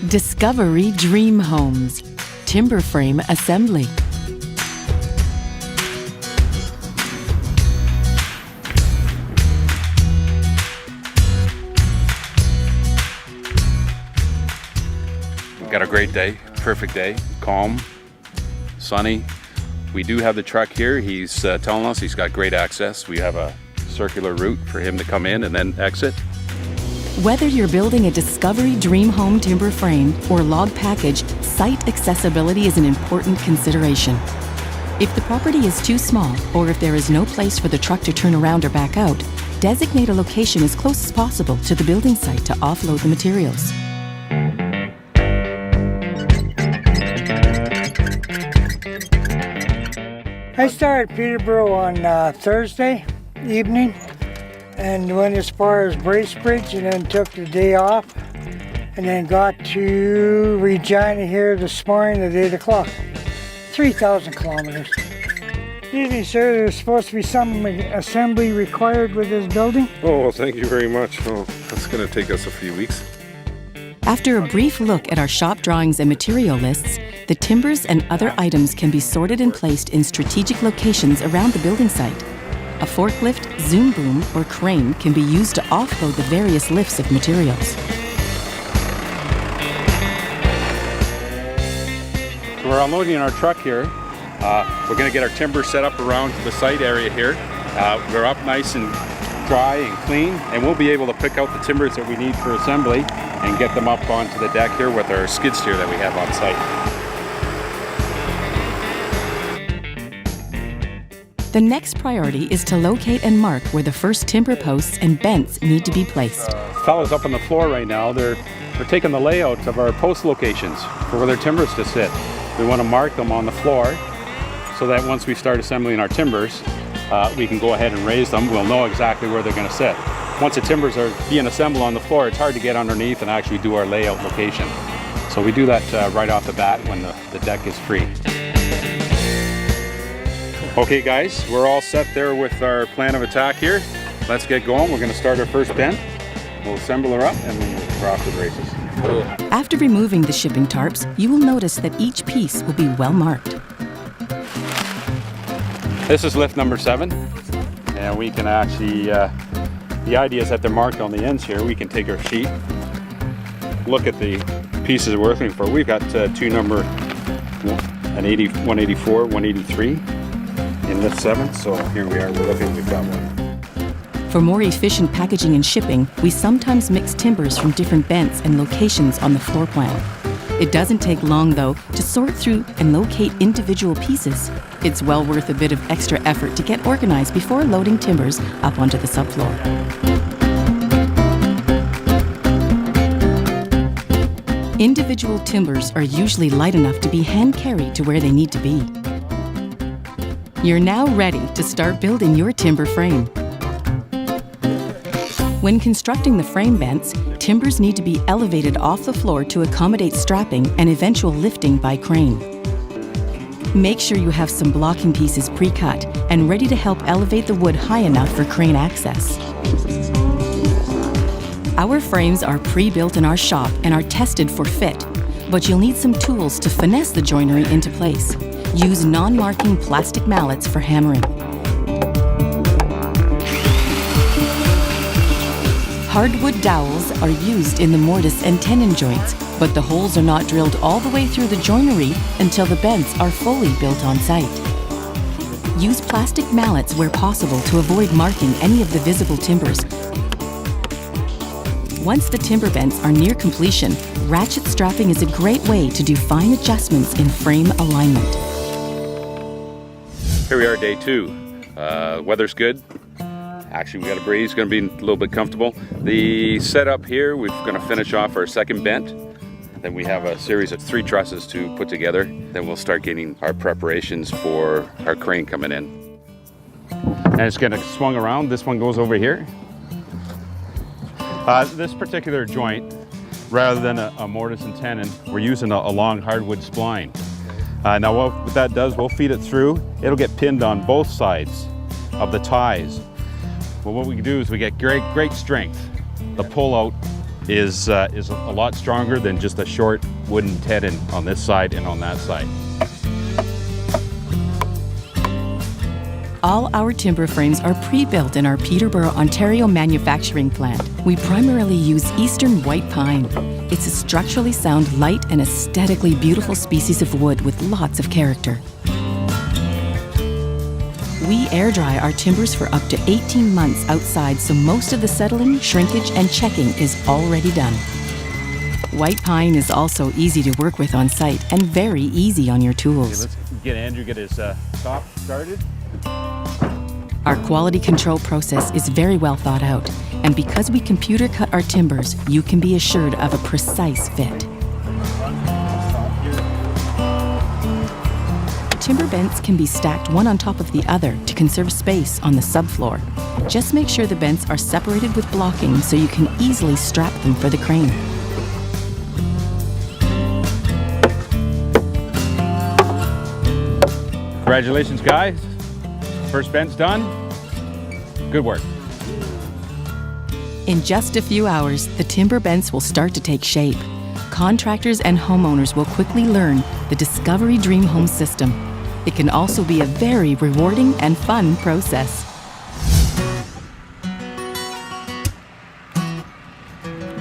Discovery Dream Homes. Timberframe assembly. We've got a great day, perfect day, calm, sunny. We do have the truck here. He's telling us he's got great access. We have a circular route for him to come in and then exit. Whether you're building a Discovery Dream Home timber frame or log package, site accessibility is an important consideration. If the property is too small, or if there is no place for the truck to turn around or back out, designate a location as close as possible to the building site to offload the materials. I started Peterborough on Thursday evening and went as far as Bracebridge and then took the day off and then got to Regina here this morning at 8 o'clock. 3,000 kilometers. Excuse me, sir, there's supposed to be some assembly required with this building. Oh, well, thank you very much. Oh, that's going to take us a few weeks. After a brief look at our shop drawings and material lists, the timbers and other items can be sorted and placed in strategic locations around the building site. A forklift, zoom boom, or crane can be used to offload the various lifts of materials. So we're unloading our truck here. We're going to get our timber set up around the site area here. We're up nice and dry and clean, and we'll be able to pick out the timbers that we need for assembly and get them up onto the deck here with our skid steer that we have on site. The next priority is to locate and mark where the first timber posts and bents need to be placed. Fellas up on the floor right now, they're taking the layouts of our post locations for where their timbers to sit. We want to mark them on the floor so that once we start assembling our timbers, we can go ahead and raise them. We'll know exactly where they're going to sit. Once the timbers are being assembled on the floor, it's hard to get underneath and actually do our layout location. So we do that right off the bat when the deck is free. Okay guys, we're all set there with our plan of attack here. Let's get going. We're going to start our first bent. We'll assemble her up and then we're off to the races. After removing the shipping tarps, you will notice that each piece will be well marked. This is lift number 7, and we can actually, the idea is that they're marked on the ends here. We can take our sheet, look at the pieces we're looking for. We've got two number 184, 183 in lift 7, so here we are, we've got one. For more efficient packaging and shipping, we sometimes mix timbers from different bents and locations on the floor plan. It doesn't take long, though, to sort through and locate individual pieces. It's well worth a bit of extra effort to get organized before loading timbers up onto the subfloor. Individual timbers are usually light enough to be hand-carried to where they need to be. You're now ready to start building your timber frame. When constructing the frame bents, timbers need to be elevated off the floor to accommodate strapping and eventual lifting by crane. Make sure you have some blocking pieces pre-cut and ready to help elevate the wood high enough for crane access. Our frames are pre-built in our shop and are tested for fit, but you'll need some tools to finesse the joinery into place. Use non-marking plastic mallets for hammering. Hardwood dowels are used in the mortise and tenon joints, but the holes are not drilled all the way through the joinery until the bents are fully built on site. Use plastic mallets where possible to avoid marking any of the visible timbers. Once the timber bents are near completion, ratchet strapping is a great way to do fine adjustments in frame alignment. Here we are, day 2. Weather's good. Actually, we got a breeze, going to be a little bit comfortable. The setup here, we're going to finish off our second bent. Then we have a series of 3 trusses to put together. Then we'll start getting our preparations for our crane coming in. And it's going to swung around. This one goes over here. This particular joint, rather than a mortise and tenon, we're using a long hardwood spline. Now what that does, we'll feed it through. It'll get pinned on both sides of the ties. Well, what we can do is we get great strength. The pull out is a lot stronger than just a short wooden tenon on this side and on that side. All our timber frames are pre-built in our Peterborough, Ontario manufacturing plant. We primarily use eastern white pine. It's a structurally sound, light, and aesthetically beautiful species of wood with lots of character. We air dry our timbers for up to 18 months outside, so most of the settling, shrinkage, and checking is already done. White pine is also easy to work with on site and very easy on your tools. Okay, let's get Andrew get his top started. Our quality control process is very well thought out, and because we computer cut our timbers, you can be assured of a precise fit. Timber bents can be stacked one on top of the other to conserve space on the subfloor. Just make sure the bents are separated with blocking so you can easily strap them for the crane. Congratulations, guys. First bent's done. Good work. In just a few hours, the timber bents will start to take shape. Contractors and homeowners will quickly learn the Discovery Dream Home system. It can also be a very rewarding and fun process.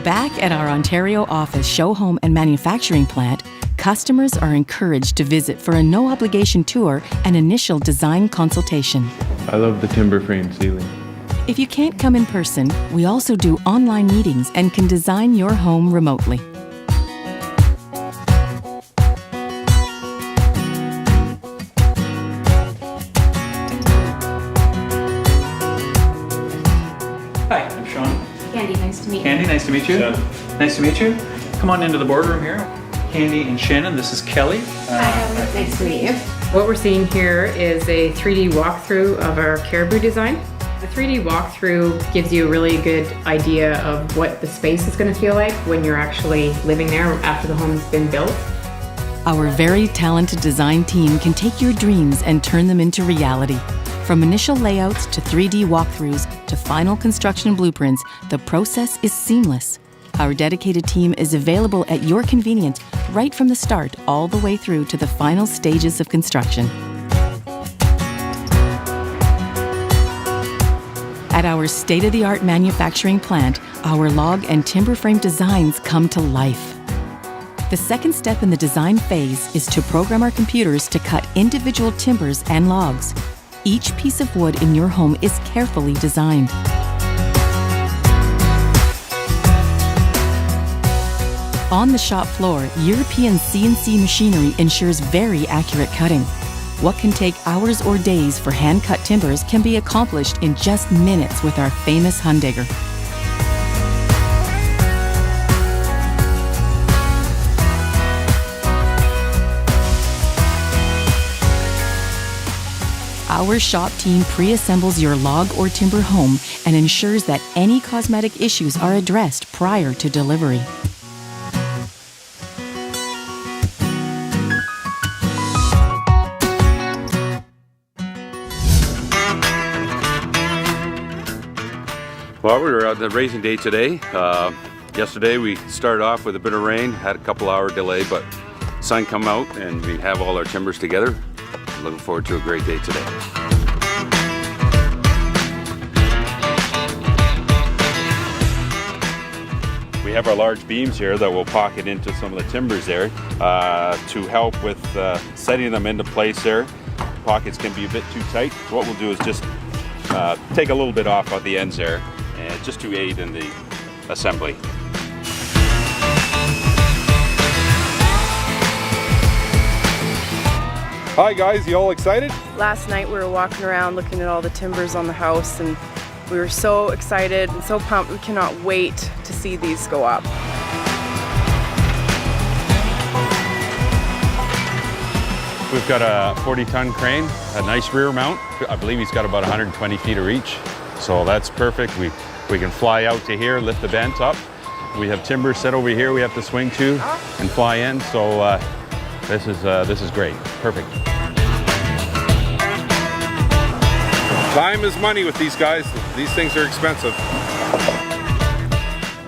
Back at our Ontario office, show home and manufacturing plant, customers are encouraged to visit for a no-obligation tour and initial design consultation. I love the timber frame ceiling. If you can't come in person, we also do online meetings and can design your home remotely. Hi, I'm Sean. Candy, nice to meet you. Candy, nice to meet you. Nice to meet you. Come on into the boardroom here. Candy and Shannon, this is Kelly. Hi, nice to meet you. What we're seeing here is a 3D walkthrough of our caribou design. The 3D walkthrough gives you a really good idea of what the space is going to feel like when you're actually living there after the home's been built. Our very talented design team can take your dreams and turn them into reality. From initial layouts to 3D walkthroughs to final construction blueprints, the process is seamless. Our dedicated team is available at your convenience right from the start all the way through to the final stages of construction. At our state-of-the-art manufacturing plant, our log and timber frame designs come to life. The second step in the design phase is to program our computers to cut individual timbers and logs. Each piece of wood in your home is carefully designed. On the shop floor, European CNC machinery ensures very accurate cutting. What can take hours or days for hand-cut timbers can be accomplished in just minutes with our famous Hundigger. Our shop team pre-assembles your log or timber home and ensures that any cosmetic issues are addressed prior to delivery. Well, we were on the raising day today. Yesterday we started off with a bit of rain, had a couple hour delay, but sun come out and we have all our timbers together. Looking forward to a great day today. We have our large beams here that will pocket into some of the timbers there to help with setting them into place there. Pockets can be a bit too tight, so what we'll do is just take a little bit off at the ends there, and just to aid in the assembly. Hi guys, you all excited? Last night we were walking around looking at all the timbers on the house, and we were so excited and so pumped. We cannot wait to see these go up. We've got a 40-ton crane, a nice rear mount. I believe he's got about 120 feet of reach, so that's perfect. We can fly out to here, lift the bent up. We have timber set over here we have to swing to and fly in, so this is great, perfect. Time is money with these guys. These things are expensive.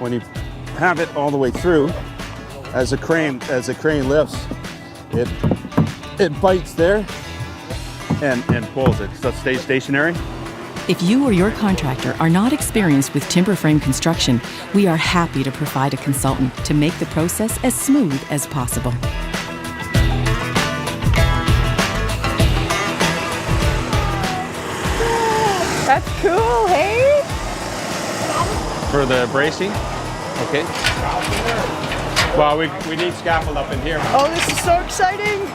When you have it all the way through, as the crane lifts, it bites there and pulls it, so it stays stationary. If you or your contractor are not experienced with timber frame construction, we are happy to provide a consultant to make the process as smooth as possible. That's cool, hey? For the bracing, okay. Well, we need scaffold up in here. Oh, this is so exciting.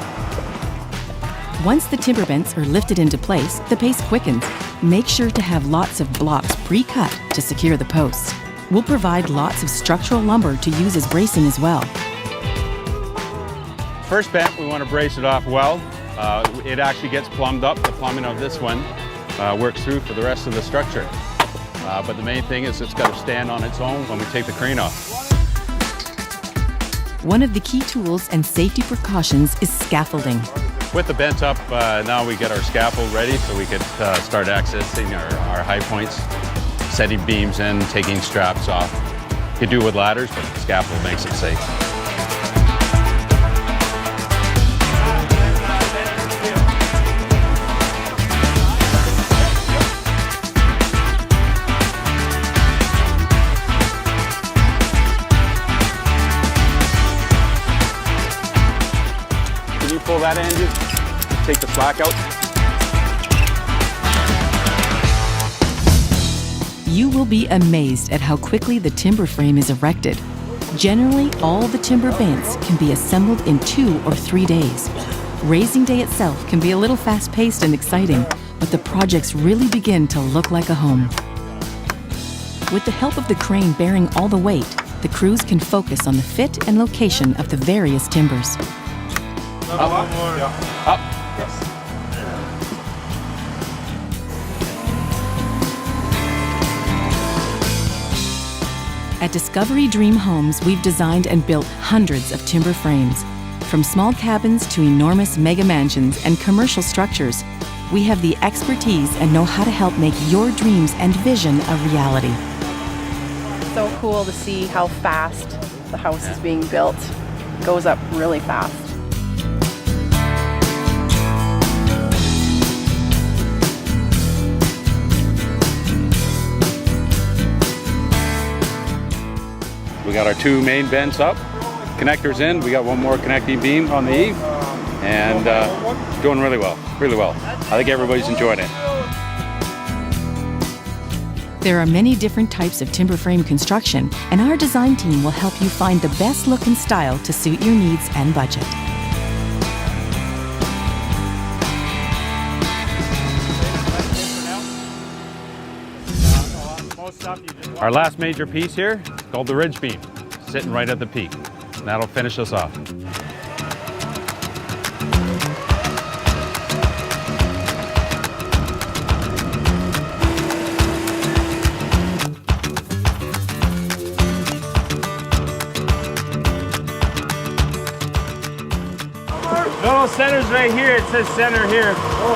Once the timber bents are lifted into place, the pace quickens. Make sure to have lots of blocks pre-cut to secure the posts. We'll provide lots of structural lumber to use as bracing as well. First bent, we want to brace it off well. It actually gets plumbed up. The plumbing of this one works through for the rest of the structure. But the main thing is it's got to stand on its own when we take the crane off. One of the key tools and safety precautions is scaffolding. With the bent up, now we get our scaffold ready so we could start accessing our high points, setting beams in, taking straps off. You could do it with ladders, but the scaffold makes it safe. Can you pull that end? Take the slack out. You will be amazed at how quickly the timber frame is erected. Generally, all the timber bents can be assembled in 2 or 3 days. Raising day itself can be a little fast-paced and exciting, but the projects really begin to look like a home. With the help of the crane bearing all the weight, the crews can focus on the fit and location of the various timbers. Up. At Discovery Dream Homes, we've designed and built hundreds of timber frames. From small cabins to enormous mega mansions and commercial structures, we have the expertise and know how to help make your dreams and vision a reality. So cool to see how fast the house is being built. It goes up really fast. We got our 2 main bends up, connectors in. We got 1 more connecting beam on the eave, and doing really well, really well. I think everybody's enjoying it. There are many different types of timber frame construction, and our design team will help you find the best look and style to suit your needs and budget. Our last major piece here is called the ridge beam, sitting right at the peak. And that'll finish us off. No, center's right here. It says center here.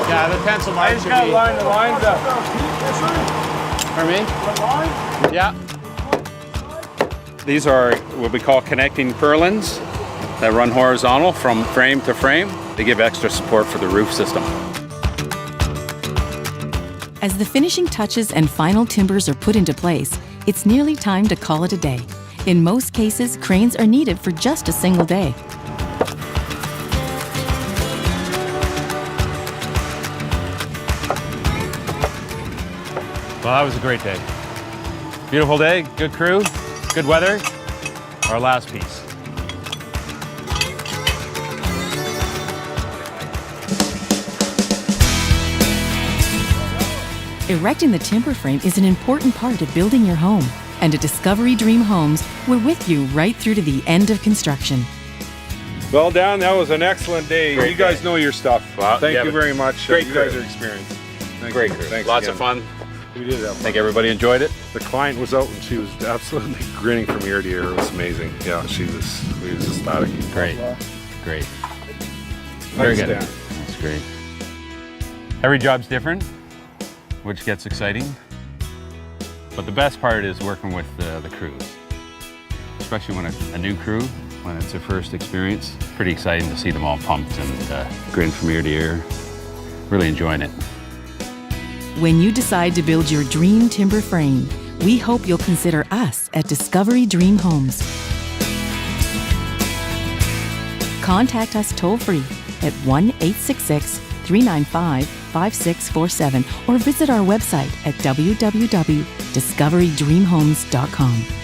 Yeah, the pencil mark I just gotta line the lines up. For me? Yeah. These are what we call connecting purlins that run horizontal from frame to frame. They give extra support for the roof system. As the finishing touches and final timbers are put into place, it's nearly time to call it a day. In most cases, cranes are needed for just a single day. Well, that was a great day. Beautiful day, good crew, good weather. Our last piece. Erecting the timber frame is an important part of building your home. And at Discovery Dream Homes, we're with you right through to the end of construction. Well, Dan, that was an excellent day. Great you guys day. know your stuff. Thank yeah, you very much. great You crew. guys are experienced. Great crew. Thanks Lots again. of fun. We did have I fun. think everybody enjoyed it. The client was out and she was absolutely grinning from ear to ear. It was amazing. Yeah, we was ecstatic. Great. Great. Very good. Dan. That's great. Every job's different, which gets exciting. But the best part is working with the crews. especially when it's a new crew, when it's their first experience. Pretty exciting to see them all pumped and grin from ear to ear. Really enjoying it. When you decide to build your dream timber frame, we hope you'll consider us at Discovery Dream Homes. Contact us toll-free at 1-866-395-5647 or visit our website at www.discoverydreamhomes.com.